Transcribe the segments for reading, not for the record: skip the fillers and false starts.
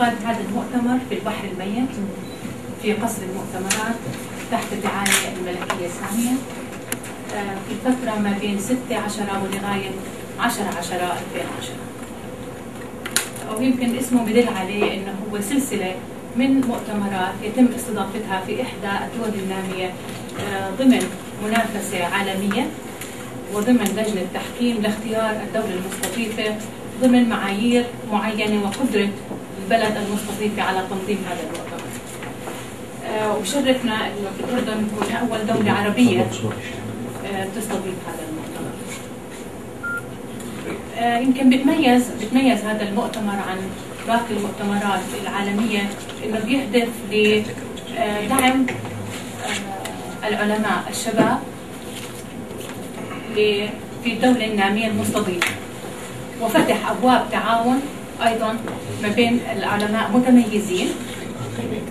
يعقد هذا المؤتمر في البحر الميت في قصر المؤتمرات تحت الرعاية الملكية السامية في الفترة ما بين 6/10 ولغاية 10/10/2010. ويمكن اسمه بدل عليه انه هو سلسلة من مؤتمرات يتم استضافتها في إحدى الدول النامية ضمن منافسة عالمية وضمن لجنة تحكيم لاختيار الدولة المستضيفة ضمن معايير معينة وقدرة البلد المستضيفة على تنظيم هذا المؤتمر. وشرفنا انه في الاردن تكون اول دولة عربية تستضيف هذا المؤتمر. يمكن بتميز هذا المؤتمر عن باقي المؤتمرات العالمية انه بيهدف لدعم العلماء الشباب في الدولة النامية المستضيفة وفتح ابواب تعاون ايضا ما بين العلماء متميزين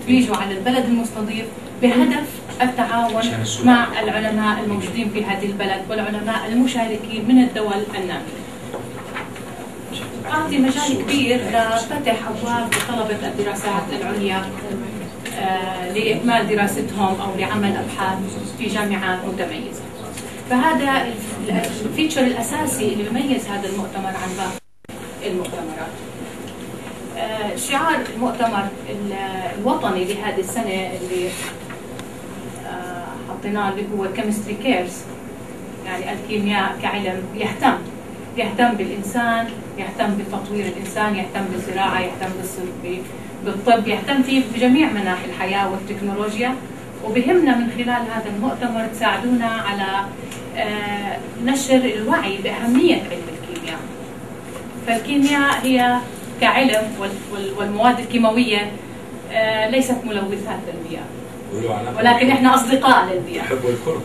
بيجوا على البلد المستضيف بهدف التعاون مع العلماء الموجودين في هذه البلد والعلماء المشاركين من الدول النامية. أعطي مجال كبير لفتح أبواب لطلبة الدراسات العليا لإكمال دراستهم أو لعمل أبحاث في جامعات متميزة. فهذا الفيتشر الأساسي اللي بيميز هذا المؤتمر عن باقي المؤتمرات. شعار المؤتمر الوطني لهذه السنة اللي حطيناه اللي هو Chemistry Cares، يعني الكيمياء كعلم يهتم بالإنسان، يهتم بتطوير الإنسان، يهتم بالزراعة، يهتم بالطب، يهتم فيه بجميع مناحي الحياة والتكنولوجيا. وبهمنا من خلال هذا المؤتمر تساعدونا على نشر الوعي بأهمية علم الكيمياء. فالكيمياء هي كعلم والمواد الكيماوية ليست ملوثات للبيئة، ولكن احنا أصدقاء للبيئة. يحبوا الكرة.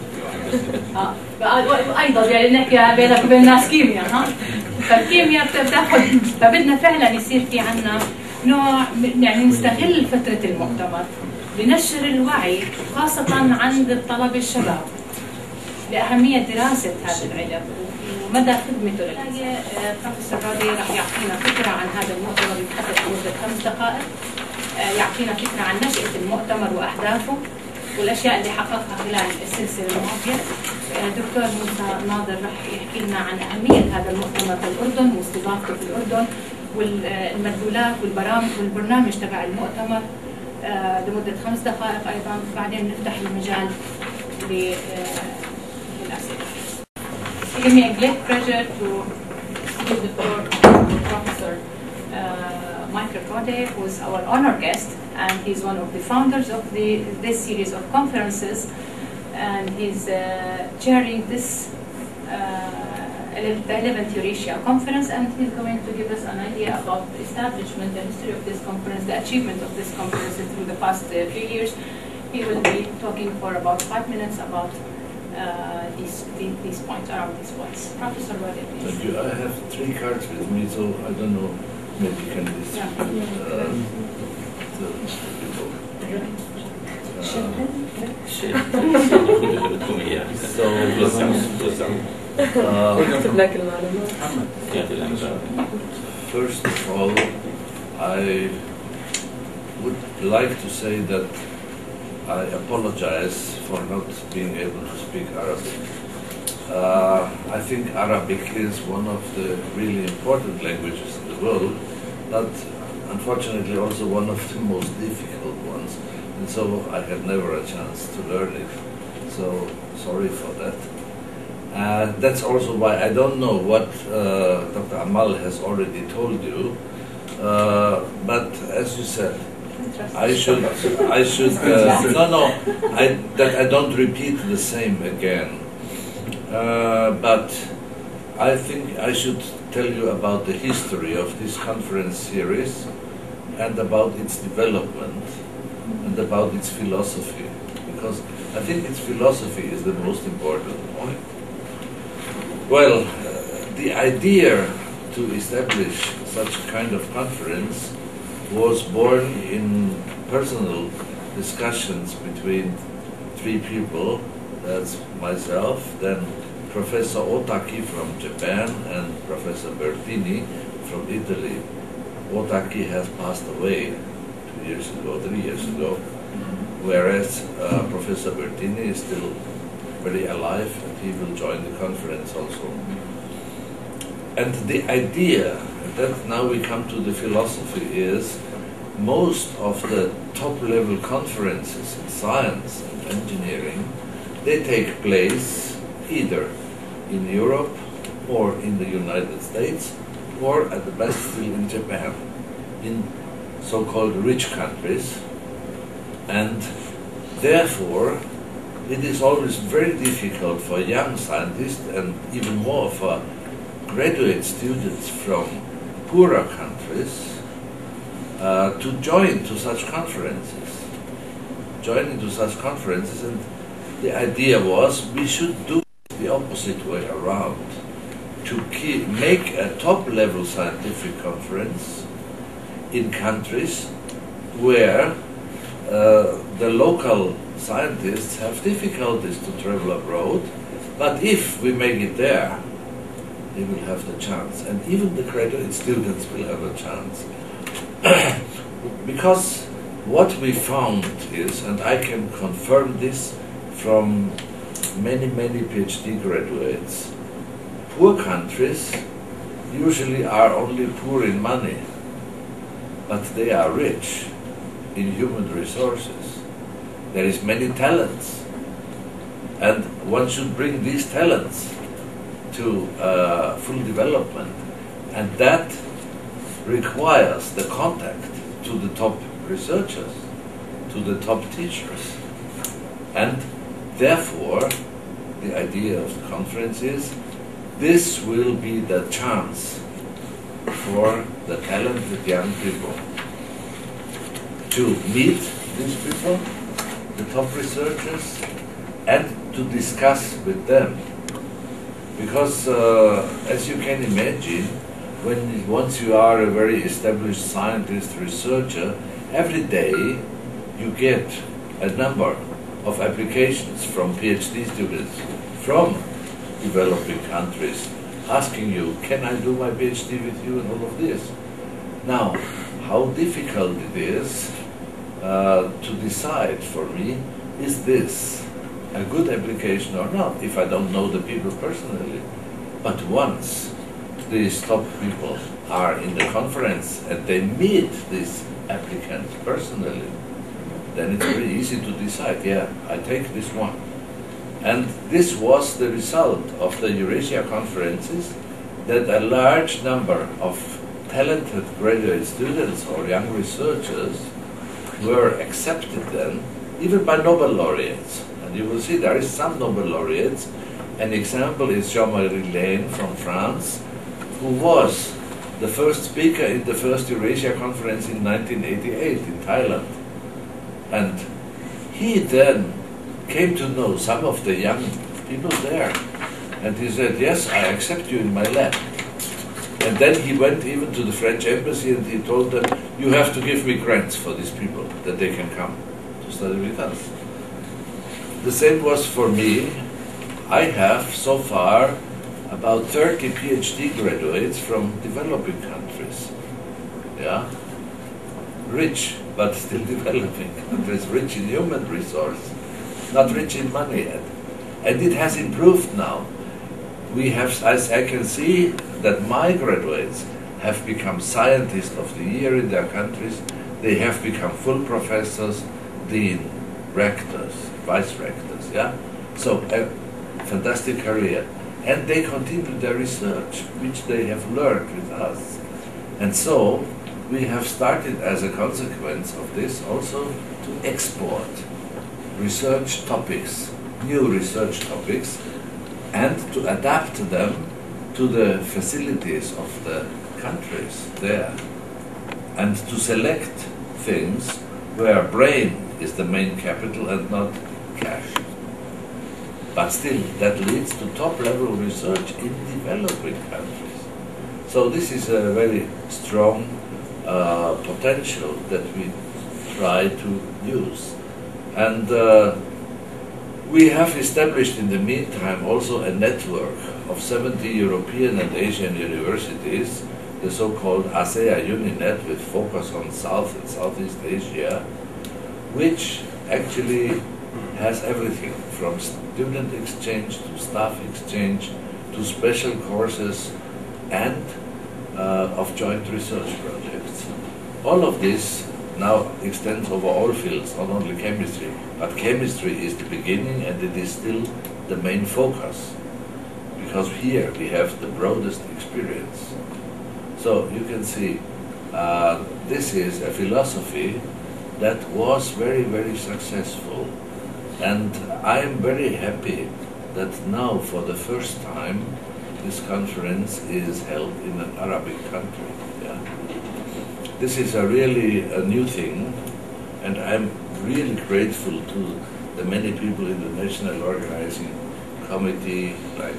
أيضا يعني نحكي بينك وبين الناس كيمياء، ها؟ فالكيمياء بتاخذ، فبدنا فعلا يصير في عنا نوع يعني نستغل فترة المؤتمر لنشر الوعي خاصة عند الطلبة الشباب لأهمية دراسة هذا العلم ومدى خدمته للحياة. بروفيسور رادي راح يعطينا فكرة عن هذا المؤتمر يتحدث لمدة 5 دقائق، يعطينا فكرة عن نشأة المؤتمر وأهدافه والأشياء اللي حققها خلال السلسلة الماضية. دكتور موسى ناظر راح يحكي لنا عن أهمية هذا المؤتمر في الأردن واستضافته في الأردن والمدلولات والبرنامج تبع المؤتمر لمدة 5 دقائق أيضا. بعدين نفتح المجال للأسئلة. Give me a great pleasure to give the floor to Professor Mike Ricode, who is our honor guest, and he's one of the founders of this series of conferences, and he's chairing this 11th Eurasia conference, and he's going to give us an idea about the establishment, the history of this conference, the achievement of this conference through the past few years. He will be talking for about 5 minutes about these points, around these points. Professor Rode, please. Thank you. I have 3 cards with me, so I don't know, maybe you can distribute first of all, I would like to say that I apologize for not being able to speak Arabic. I think Arabic is one of the really important languages in the world, but unfortunately also one of the most difficult ones. And so I had never a chance to learn it. So sorry for that. That's also why I don't know what Dr. Amal has already told you, but as you said, that I don't repeat the same again. But I think I should tell you about the history of this conference series and about its development and about its philosophy, because I think its philosophy is the most important point. Well, the idea to establish such a kind of conference was born in personal discussions between 3 people. That's myself, then Professor Otaki from Japan and Professor Bertini from Italy. Otaki has passed away 2 years ago, 3 years ago, whereas Professor Bertini is still very alive, and he will join the conference also. And the idea, that now we come to the philosophy, is most of the top-level conferences in science and engineering, they take place either in Europe or in the United States, or at the best still in Japan, in so-called rich countries. And therefore, it is always very difficult for young scientists, and even more for graduate students from poorer countries, to join to such conferences. And the idea was we should do the opposite way around, to make a top-level scientific conference in countries where the local scientists have difficulties to travel abroad, but if we make it there, they will have the chance, and even the graduate students will have a chance. Because what we found is, and I can confirm this from many PhD graduates, poor countries usually are only poor in money, but they are rich in human resources. There is many talents, and one should bring these talents to full development, and that requires the contact to the top researchers, to the top teachers. And therefore, the idea of the conference is this will be the chance for the talented young people to meet these people, the top researchers, and to discuss with them. Because as you can imagine, once you are a very established scientist, researcher, every day you get a number of applications from PhD students from developing countries asking you, can I do my PhD with you, and all of this. Now, how difficult it is to decide for me, is this a good application or not, if I don't know the people personally. But once these top people are in the conference and they meet these applicants personally, then it's very easy to decide, yeah, I take this one. And this was the result of the Eurasia conferences, that a large number of talented graduate students or young researchers were accepted then, even by Nobel laureates. And you will see there is some Nobel laureates. An example is Jean-Marie Lehn from France, who was the first speaker in the first Eurasia conference in 1988 in Thailand. And he then came to know some of the young people there. And he said, yes, I accept you in my lab. And then he went even to the French embassy and he told them, you have to give me grants for these people, that they can come to study with us. The same was for me. I have so far about 30 PhD graduates from developing countries. Yeah? Rich, but still developing countries, rich in human resource, not rich in money yet. And it has improved now. We have, as I can see, that my graduates have become scientists of the year in their countries. They have become full professors, dean, rectors, vice rectors, yeah? So a fantastic career. And they continue their research, which they have learned with us. And so we have started, as a consequence of this, also to export research topics, new research topics, and to adapt them to the facilities of the countries there, and to select things where brain is the main capital and not cash. But still, that leads to top-level research in developing countries. So this is a very strong potential that we try to use. And we have established in the meantime also a network of 70 European and Asian universities the so-called ASEA UniNet with focus on South and Southeast Asia, which actually has everything from student exchange to staff exchange to special courses and of joint research projects. All of this now extends over all fields, not only chemistry, but chemistry is the beginning and it is still the main focus, because here we have the broadest experience. So you can see this is a philosophy that was very, very successful. And I am very happy that now for the first time this conference is held in an Arabic country. Yeah. This is really a new thing, and I'm really grateful to the many people in the National Organizing Committee, like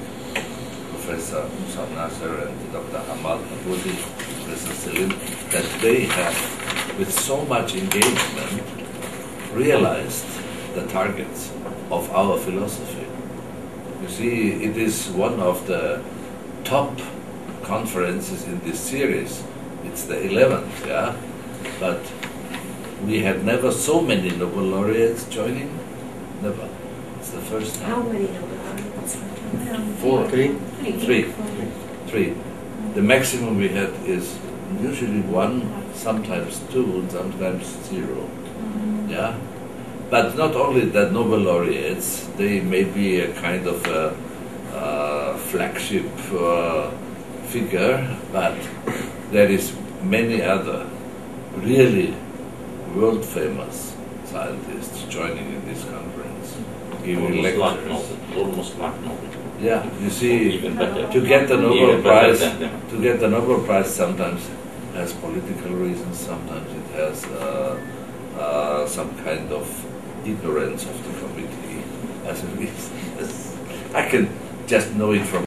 Professor Musa Nasser and Dr. Hamad Aboudi, Professor Selim, that they have, with so much engagement, realized the targets of our philosophy. You see, it is one of the top conferences in this series. It's the 11th, yeah? But we had never so many Nobel laureates joining. Never. It's the first time. How many Nobel laureates? Four. Three. Three. The maximum we had is usually one, sometimes two, and sometimes zero. Yeah? But not only that Nobel laureates, they may be a kind of a flagship figure, but there is many other really world famous scientists joining in this conference, giving lectures. Almost like Nobel. Yeah, you see, Even better. to get the Nobel Even better Prize, than them. to get the Nobel Prize sometimes has political reasons, sometimes it has some kind of ignorance of the committee as a reason. I can just know it from